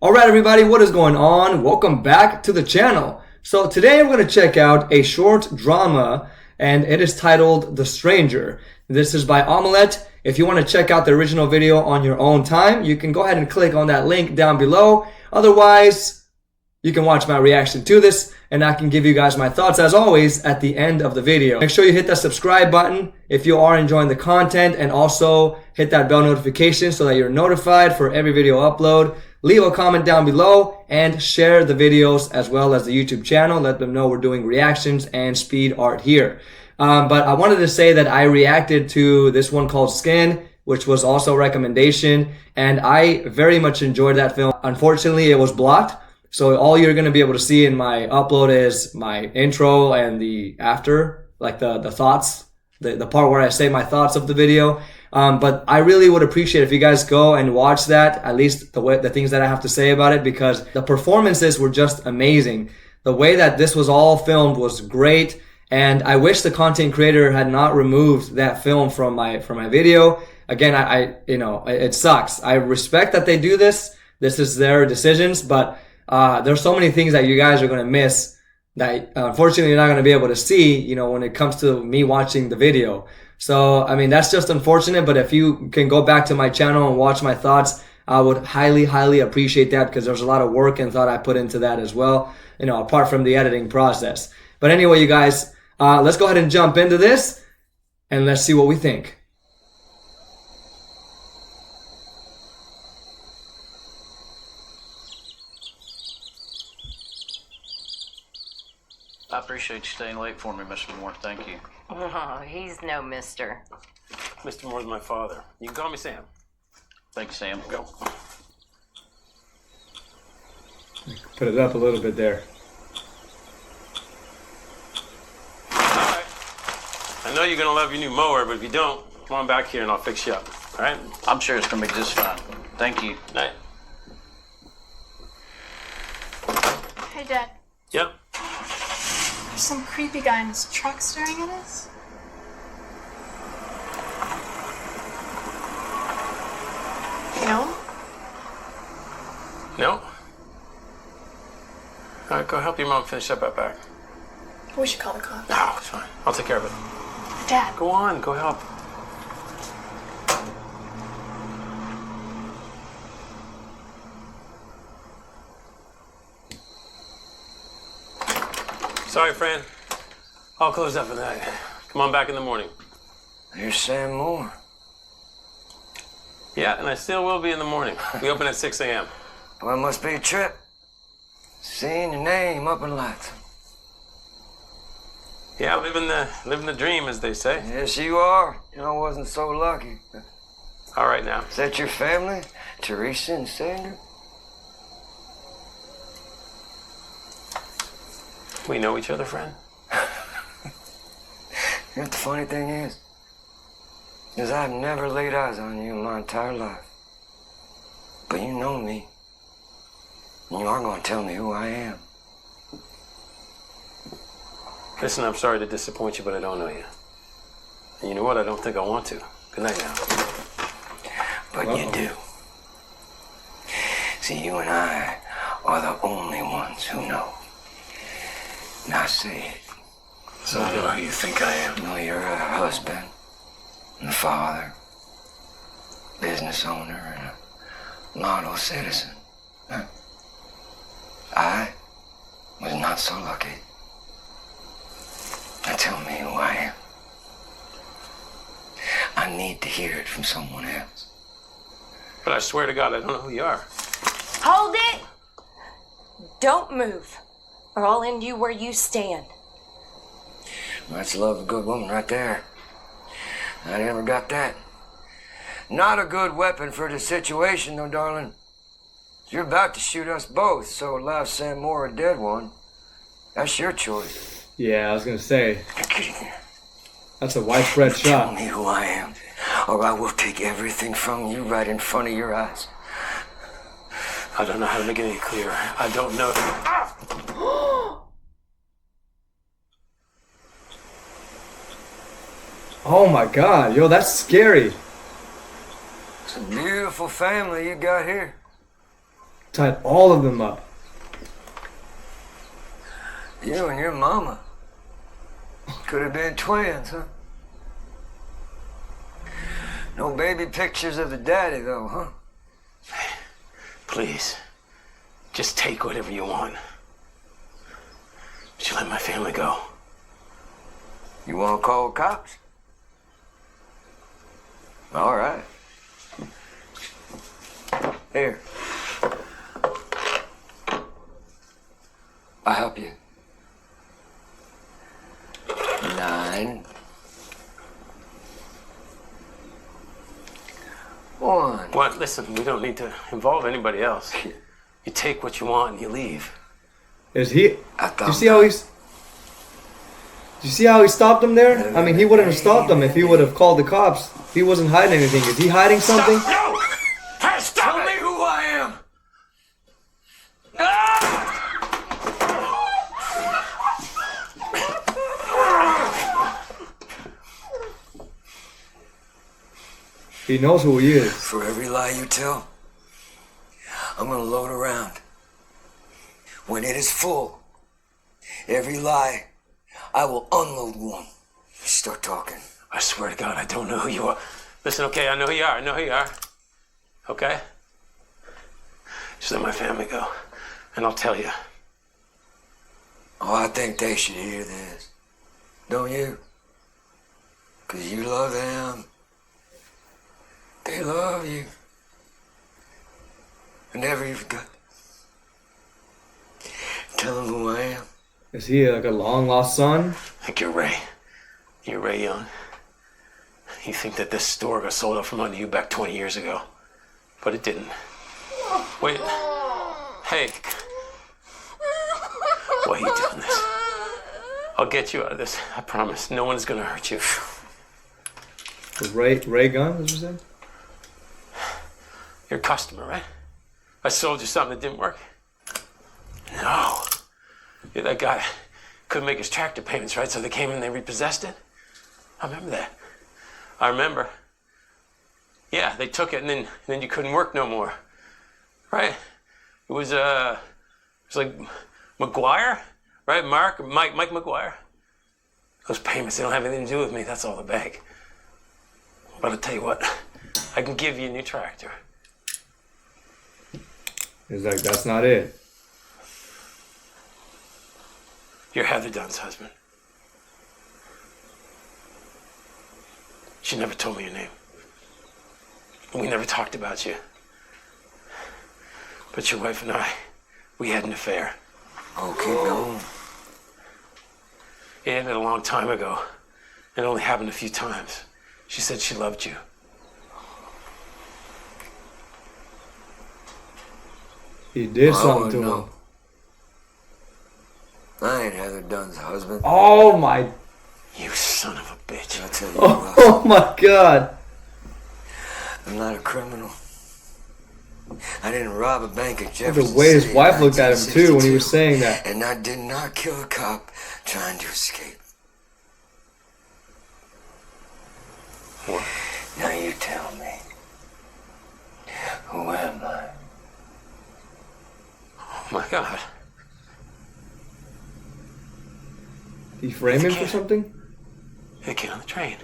Alright everybody, what is going on? Welcome back to the channel. So today we're going to check out a short drama and it is titled The Stranger. This is by Omelette. If you want to check out the original video on your own time, you can go ahead and click on that link down below. Otherwise, you can watch my reaction to this and I can give you guys my thoughts as always at the end of the video. Make sure you hit that subscribe button if you are enjoying the content and also hit that bell notification so that you're notified for every video upload. Leave a comment down below and share the videos as well as the YouTube channel. Let them know we're doing reactions and speed art here. But I wanted to say that I reacted to this one called Skin, which was also a recommendation, and I very much enjoyed that film. Unfortunately, it was blocked. So all you're going to be able to see in my upload is my intro and the after, like the thoughts, the part where I say my thoughts of the video. But I really would appreciate if you guys go and watch that, at least the things that I have to say about it, because the performances were just amazing. The way that this was all filmed was great. And I wish the content creator had not removed that film from my video. Again, it sucks. I respect that they do this. This is their decisions, but there's so many things that you guys are going to miss that unfortunately you're not going to be able to see, when it comes to me watching the video. So, I mean, that's just unfortunate, but if you can go back to my channel and watch my thoughts, I would highly, highly appreciate that because there's a lot of work and thought I put into that as well, apart from the editing process. But anyway, you guys, let's go ahead and jump into this and let's see what we think. I appreciate you staying late for me, Mr. Moore. Thank you. Oh, he's no mister. Mr. Moore's my father. You can call me Sam. Thank you, Sam. Go. Put it up a little bit there. Alright. I know you're gonna love your new mower, but if you don't, come on back here and I'll fix you up. Alright? I'm sure it's going to be just fine. Thank you. Night. Hey, Dad. Yep. There's some creepy guy in his truck staring at us. No? No? Alright, go help your mom finish up out back. We should call the cops. No, it's fine. I'll take care of it. Dad. Go on, go help. Sorry, Fran. I'll close up for the night. Come on back in the morning. Here's Sam Moore. Yeah, and I still will be in the morning. We open at 6 a.m. Well, it must be a trip. Seeing your name up in lights. Yeah, living the dream, as they say. Yes, you are. I wasn't so lucky. All right now. Is that your family? Teresa and Sandra? We know each other, friend. You know what the funny thing is I've never laid eyes on you in my entire life. But you know me. You are going to tell me who I am. Listen, I'm sorry to disappoint you, but I don't know you. And you know what? I don't think I want to. Good night now. But you do. See, you and I are the only ones who know. Now say it. So I know who you think I am. No, you're a husband, and a father, business owner, and a model citizen. Huh? I was not so lucky. Now tell me who I am. I need to hear it from someone else. But I swear to God, I don't know who you are. Hold it! Don't move, or I'll end you where you stand. That's the love of a good woman right there. I never got that. Not a good weapon for the situation, though, darling. You're about to shoot us both, so alive Sam Moore, a dead one. That's your choice. Yeah, I was going to say, You're kidding me. that's a widespread Tell shot. me who I am, or I will take everything from you right in front of your eyes. I don't know how to make it any clearer. I don't know. Oh my God, yo, that's scary. It's a beautiful family you got here. Tied all of them up. You and your mama could have been twins, huh? No baby pictures of the daddy, though, huh? Please, just take whatever you want. But you let my family go. You want to call the cops? All right. Here. I'll help you. 9. 1. What? Listen, we don't need to involve anybody else. You take what you want and you leave. Is he? I Do thought you see how he's? Do you see how he stopped him there? I mean, he wouldn't have stopped him if he would have called the cops. He wasn't hiding anything. Is he hiding something? Stop! No! Hey, stop Tell me who I am! He knows who he is. For every lie you tell, I'm gonna load around. When it is full, every lie, I will unload one. Start talking. I swear to God, I don't know who you are. Listen, okay, I know who you are. I know who you are. Okay? Just let my family go, and I'll tell you. Oh, I think they should hear this. Don't you? 'Cause you love them. They love you. I never even got. Tell them who I am. Is he like a long lost son? I think you're Ray. You're Ray Young. You think that this store got sold out from under you back 20 years ago. But it didn't. Wait. Hey. Why are you doing this? I'll get you out of this. I promise. No one's gonna hurt you. Ray Gun, as you said? You're a customer, right? I sold you something that didn't work? No. You're that guy. Couldn't make his tractor payments, right? So they came and they repossessed it? I remember that. I remember. Yeah, they took it and then you couldn't work no more. Right? It was like McGuire, right? Mike McGuire. Those payments, they don't have anything to do with me. That's all the bag. But I'll tell you what, I can give you a new tractor. He's like, that's not it. You're Heather Dunn's husband. She never told me your name. And we never talked about you. But your wife and I, we had an affair. Oh, keep going. It ended a long time ago. It only happened a few times. She said she loved you. He did I something wouldn't to know. him. I ain't Heather Dunn's husband. Oh my! You son of a bitch. I'll tell you what, Oh my God! I'm not a criminal. I didn't rob a bank at The Jefferson way his City in wife looked at him too when he was 1962, saying that. And I did not kill a cop trying to escape. What? Now you tell me. Who am I? Oh my God. He framed him for something? The kid on the train.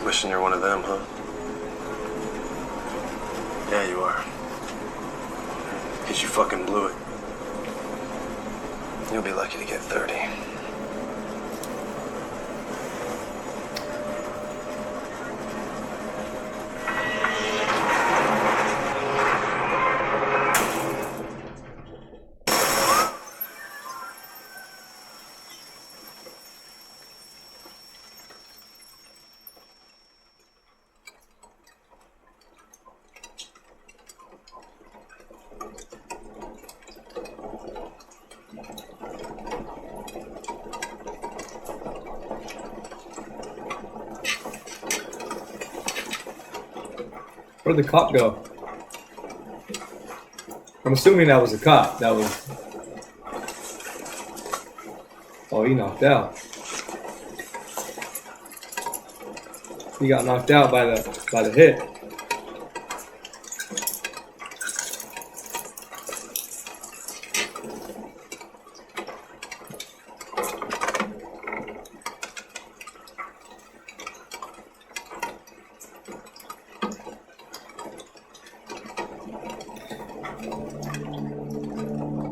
Wishing you're one of them, huh? Yeah, you are. 'Cause you fucking blew it. You'll be lucky to get 30. Where'd the cop go? I'm assuming that was a cop. That was Oh, he knocked out. He got knocked out by the hit.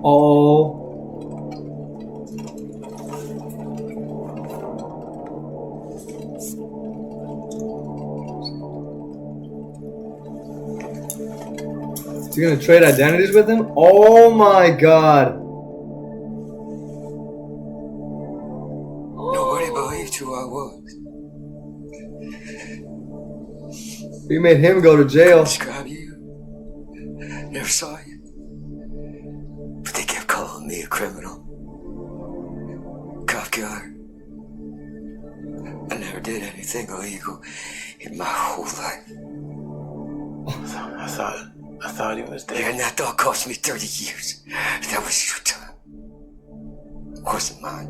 Oh. Is he gonna trade identities with him? Oh my god. Nobody believed who I was. He made him go to jail. Describe you. Never saw you. But they kept calling me a criminal. Cop killer. I never did anything illegal in my whole life. I thought he was dead. And that thought cost me 30 years. That was your time. It wasn't mine.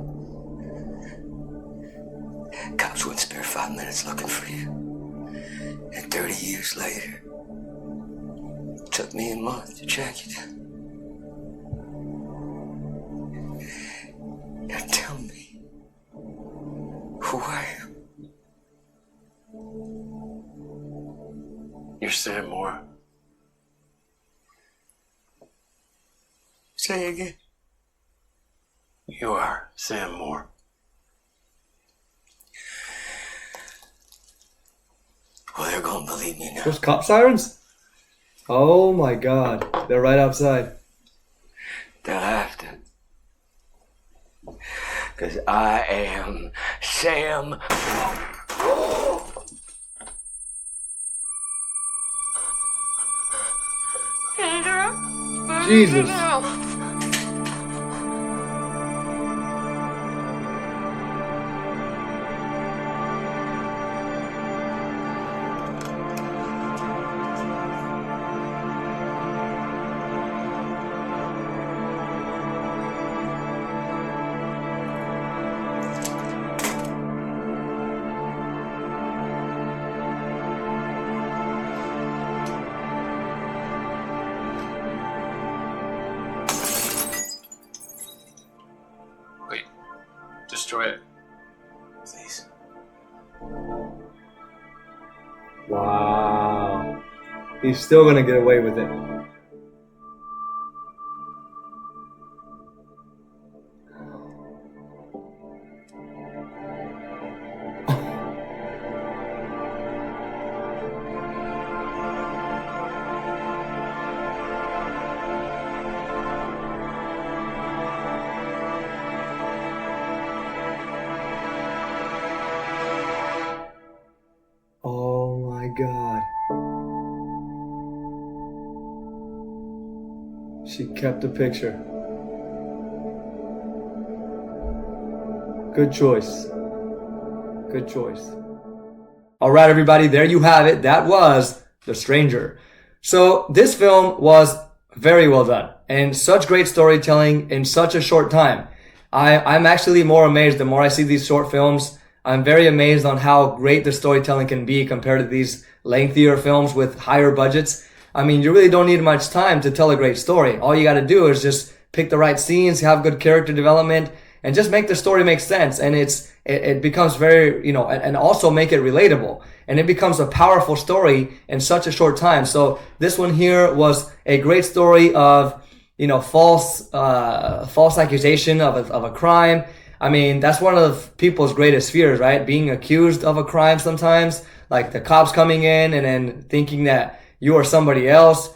Cops wouldn't spare 5 minutes looking for you. And 30 years later, it took me a month to track you down. Now tell me who I am. You're Sam Moore. Say again. You are Sam Moore. Well, they're gonna believe me now. Those cop sirens? Oh my god. They're right outside. They'll have to. 'Cause I am Sam. Jesus. Wait. Destroy it. Please. Wow. He's still gonna get away with it. Oh my god. She kept the picture. Good choice. Good choice. All right, everybody, there you have it. That was The Stranger. So this film was very well done and such great storytelling in such a short time. I'm actually more amazed the more I see these short films. I'm very amazed on how great the storytelling can be compared to these lengthier films with higher budgets. I mean, you really don't need much time to tell a great story. All you got to do is just pick the right scenes, have good character development, and just make the story make sense. And it becomes very, and also make it relatable. And it becomes a powerful story in such a short time. So this one here was a great story of, false accusation of a crime. I mean, that's one of people's greatest fears, right? Being accused of a crime sometimes, like the cops coming in and then thinking that you are somebody else.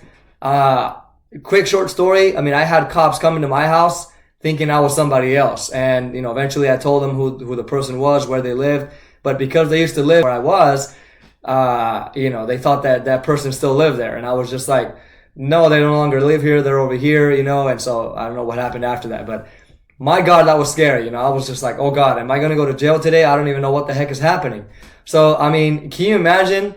Quick short story. I mean, I had cops come into my house thinking I was somebody else. And, eventually I told them who the person was, where they lived. But because they used to live where I was, they thought that person still lived there. And I was just like, no, they no longer live here. They're over here, and so I don't know what happened after that. But my God, that was scary. I was just like, oh God, am I going to go to jail today? I don't even know what the heck is happening. So, I mean, can you imagine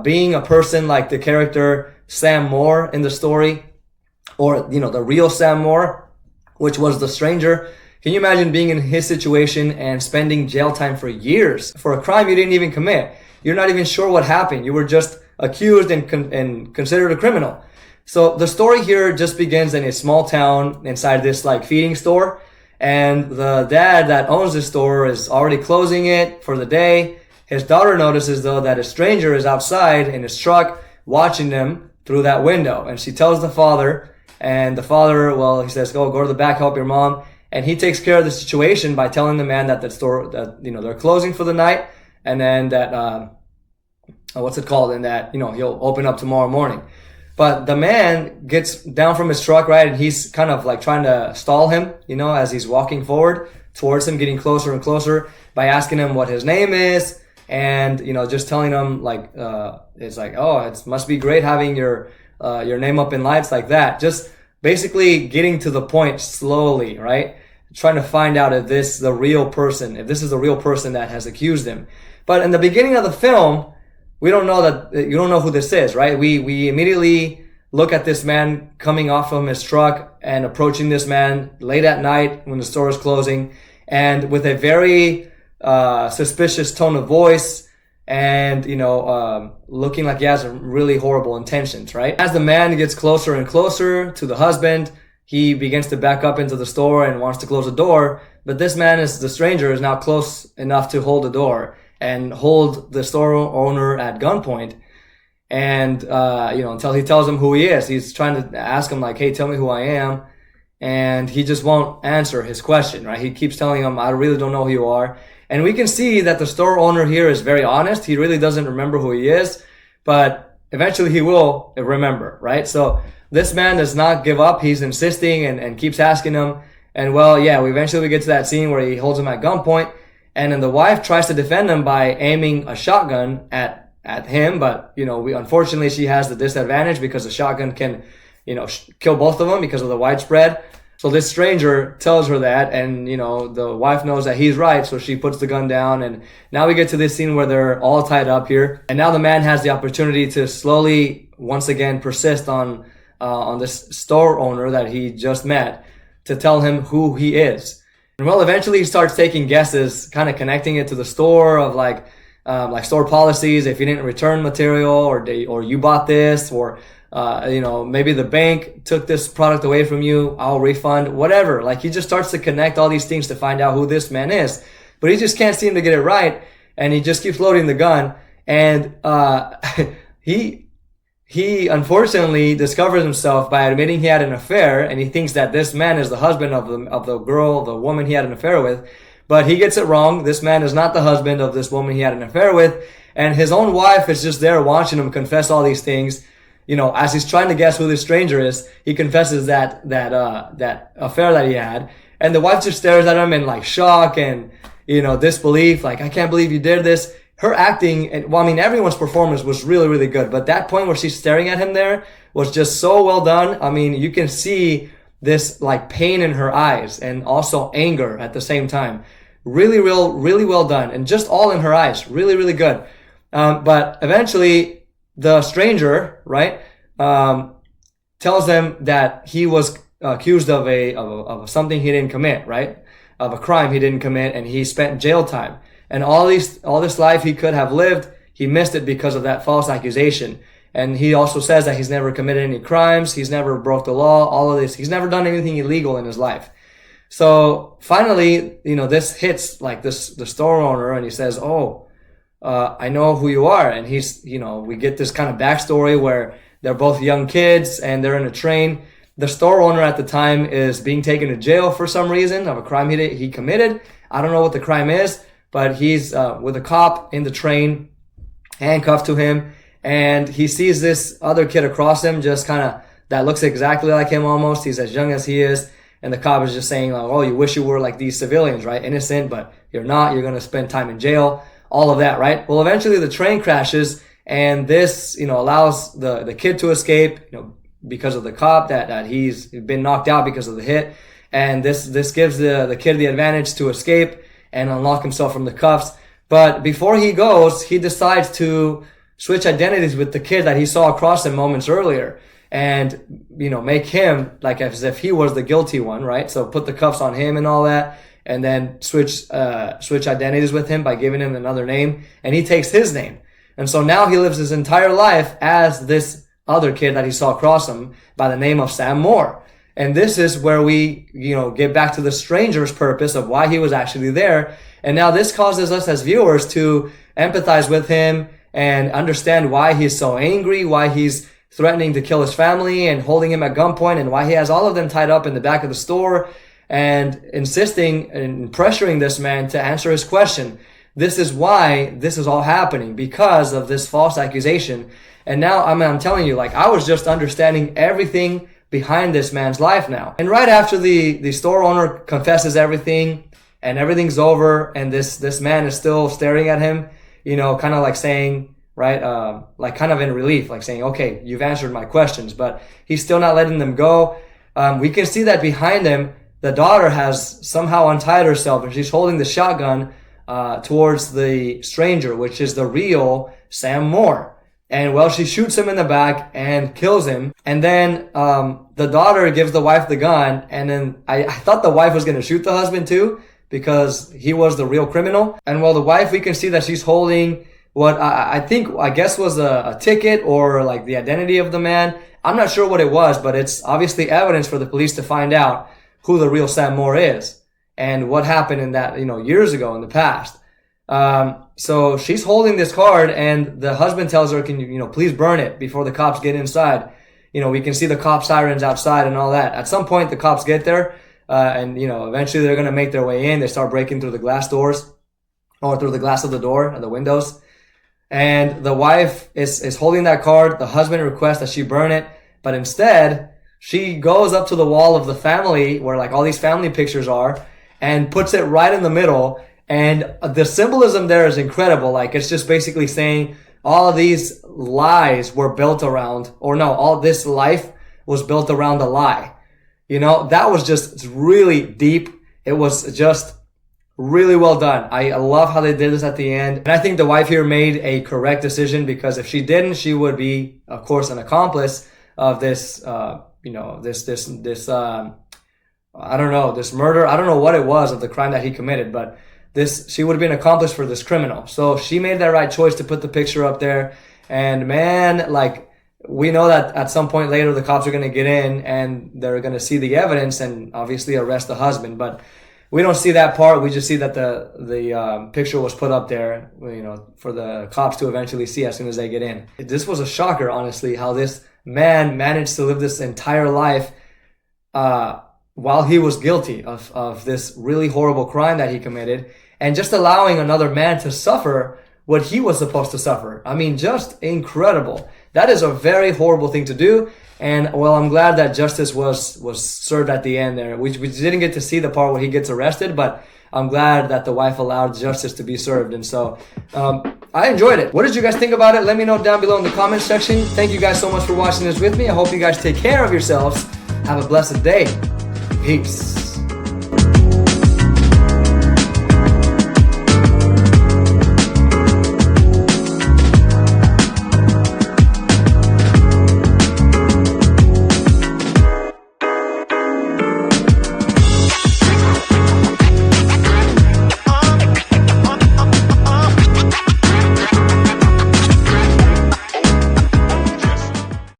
being a person like the character Sam Moore in the story, or, the real Sam Moore, which was the stranger? Can you imagine being in his situation and spending jail time for years for a crime you didn't even commit? You're not even sure what happened. You were just accused and considered a criminal. So the story here just begins in a small town inside this like feeding store. And the dad that owns the store is already closing it for the day. His daughter notices though that a stranger is outside in his truck watching them through that window. And she tells the father, and the father, well, he says, go to the back, help your mom. And he takes care of the situation by telling the man that the store, that, they're closing for the night. And then that, what's it called? And that, he'll open up tomorrow morning. But the man gets down from his truck, right? And he's kind of like trying to stall him, as he's walking forward towards him, getting closer and closer by asking him what his name is. And, just telling him like, it's like, oh, it must be great having your name up in lights like that. Just basically getting to the point slowly, right? Trying to find out if this is the real person that has accused him. But in the beginning of the film, we don't know that, you don't know who this is, right? We immediately look at this man coming off from his truck and approaching this man late at night when the store is closing, and with a very suspicious tone of voice, and looking like he has really horrible intentions, right? As the man gets closer and closer to the husband, he begins to back up into the store and wants to close the door, but this man, the stranger, is now close enough to hold the door and hold the store owner at gunpoint. And, until he tells him who he is. He's trying to ask him like, hey, tell me who I am. And he just won't answer his question, right? He keeps telling him, I really don't know who you are. And we can see that the store owner here is very honest. He really doesn't remember who he is, but eventually he will remember, right? So this man does not give up. He's insisting and keeps asking him. And well, yeah, we eventually get to that scene where he holds him at gunpoint. And then the wife tries to defend him by aiming a shotgun at him. But, unfortunately she has the disadvantage because the shotgun can, kill both of them because of the widespread. So this stranger tells her that, and, the wife knows that he's right. So she puts the gun down. And now we get to this scene where they're all tied up here. And now the man has the opportunity to slowly, once again, persist on this store owner that he just met to tell him who he is. And well, eventually he starts taking guesses, kind of connecting it to the store of like store policies. If you didn't return material, or you bought this, or maybe the bank took this product away from you, I'll refund, whatever. Like he just starts to connect all these things to find out who this man is, but he just can't seem to get it right, and he just keeps loading the gun. And he unfortunately discovers himself by admitting he had an affair, and he thinks that this man is the husband of the woman he had an affair with. But he gets it wrong. This man is not the husband of this woman he had an affair with, and his own wife is just there watching him confess all these things. As he's trying to guess who this stranger is, he confesses that affair that he had, and the wife just stares at him in like shock and disbelief, like, I can't believe you did this. Her acting, and everyone's performance was really, really good. But that point where she's staring at him there was just so well done. You can see this like pain in her eyes and also anger at the same time. Really well done. And just all in her eyes. Really, really good. But eventually the stranger, right, tells them that he was accused of something he didn't commit, right? Of a crime he didn't commit, and he spent jail time. And all this life he could have lived, he missed it because of that false accusation. And he also says that he's never committed any crimes, he's never broke the law, all of this. He's never done anything illegal in his life. So finally, this hits like the store owner, and he says, I know who you are. And he's, we get this kind of backstory where they're both young kids and they're in a train. The store owner at the time is being taken to jail for some reason of a crime he committed. I don't know what the crime is, but he's with a cop in the train, handcuffed to him, and he sees this other kid across him, just kind of, that looks exactly like him almost. He's as young as he is, and the cop is just saying, like, oh, you wish you were like these civilians, right? Innocent, but you're not. You're going to spend time in jail, all of that, right? Well, eventually the train crashes, and this, allows the kid to escape, because of the cop, that he's been knocked out because of the hit. And this gives the kid the advantage to escape and unlock himself from the cuffs. But before he goes, he decides to switch identities with the kid that he saw across him moments earlier. and, you know, make him like as if he was the guilty one, right? So put the cuffs on him and all that, and then switch identities with him by giving him another name, and he takes his name. And so now he lives his entire life as this other kid that he saw cross him by the name of Sam Moore. And this is where we, you know, get back to the stranger's purpose of why he was actually there. And now this causes us as viewers to empathize with him and understand why he's so angry, why he's threatening to kill his family and holding him at gunpoint, and why he has all of them tied up in the back of the store and insisting and pressuring this man to answer his question. This is why this is all happening, because of this false accusation. And now, I'm telling you, like, I was just understanding everything behind this man's life now. And right after the store owner confesses everything and everything's over, and this man is still staring at him, you know, kind of like saying, right, like kind of in relief, like saying, okay, you've answered my questions, but he's still not letting them go. We can see that behind him, the daughter has somehow untied herself, and she's holding the shotgun towards the stranger, which is the real Sam Moore. And well, she shoots him in the back and kills him. And then the daughter gives the wife the gun. And then I thought the wife was going to shoot the husband too, because he was the real criminal. And well, the wife, we can see that she's holding what I guess was a ticket or like the identity of the man. I'm not sure what it was, but it's obviously evidence for the police to find out who the real Sam Moore is and what happened in that, you know, years ago in the past. So she's holding this card, and the husband tells her, can you know, please burn it before the cops get inside. You know, we can see the cop sirens outside and all that. At some point, the cops get there, and, you know, eventually they're going to make their way in. They start breaking through the glass doors, or through the glass of the door and the windows. And the wife is holding that card. The husband requests that she burn it, but instead she goes up to the wall of the family where like all these family pictures are and puts it right in the middle. And the symbolism there is incredible. Like, it's just basically saying all of these lies were built around, or no, all this life was built around a lie. You know, that was just really deep. It was just really well done. I love how they did this at the end. And I think the wife here made a correct decision, because if she didn't, she would be, of course, an accomplice of this, you know, this I don't know, this murder. I don't know what it was of the crime that he committed, but she would have been an accomplice for this criminal. So she made that right choice to put the picture up there. And man, like, we know that at some point later, the cops are going to get in and they're going to see the evidence and obviously arrest the husband. But we don't see that part. We just see that the picture was put up there, you know, for the cops to eventually see as soon as they get in. This was a shocker, honestly, how this man managed to live this entire life, while he was guilty of this really horrible crime that he committed, and just allowing another man to suffer what he was supposed to suffer. I mean, just incredible. That is a very horrible thing to do. And well, I'm glad that justice was served at the end there. We didn't get to see the part where he gets arrested, but I'm glad that the wife allowed justice to be served. And so I enjoyed it. What did you guys think about it? Let me know down below in the comments section. Thank you guys so much for watching this with me. I hope you guys take care of yourselves. Have a blessed day. Peace.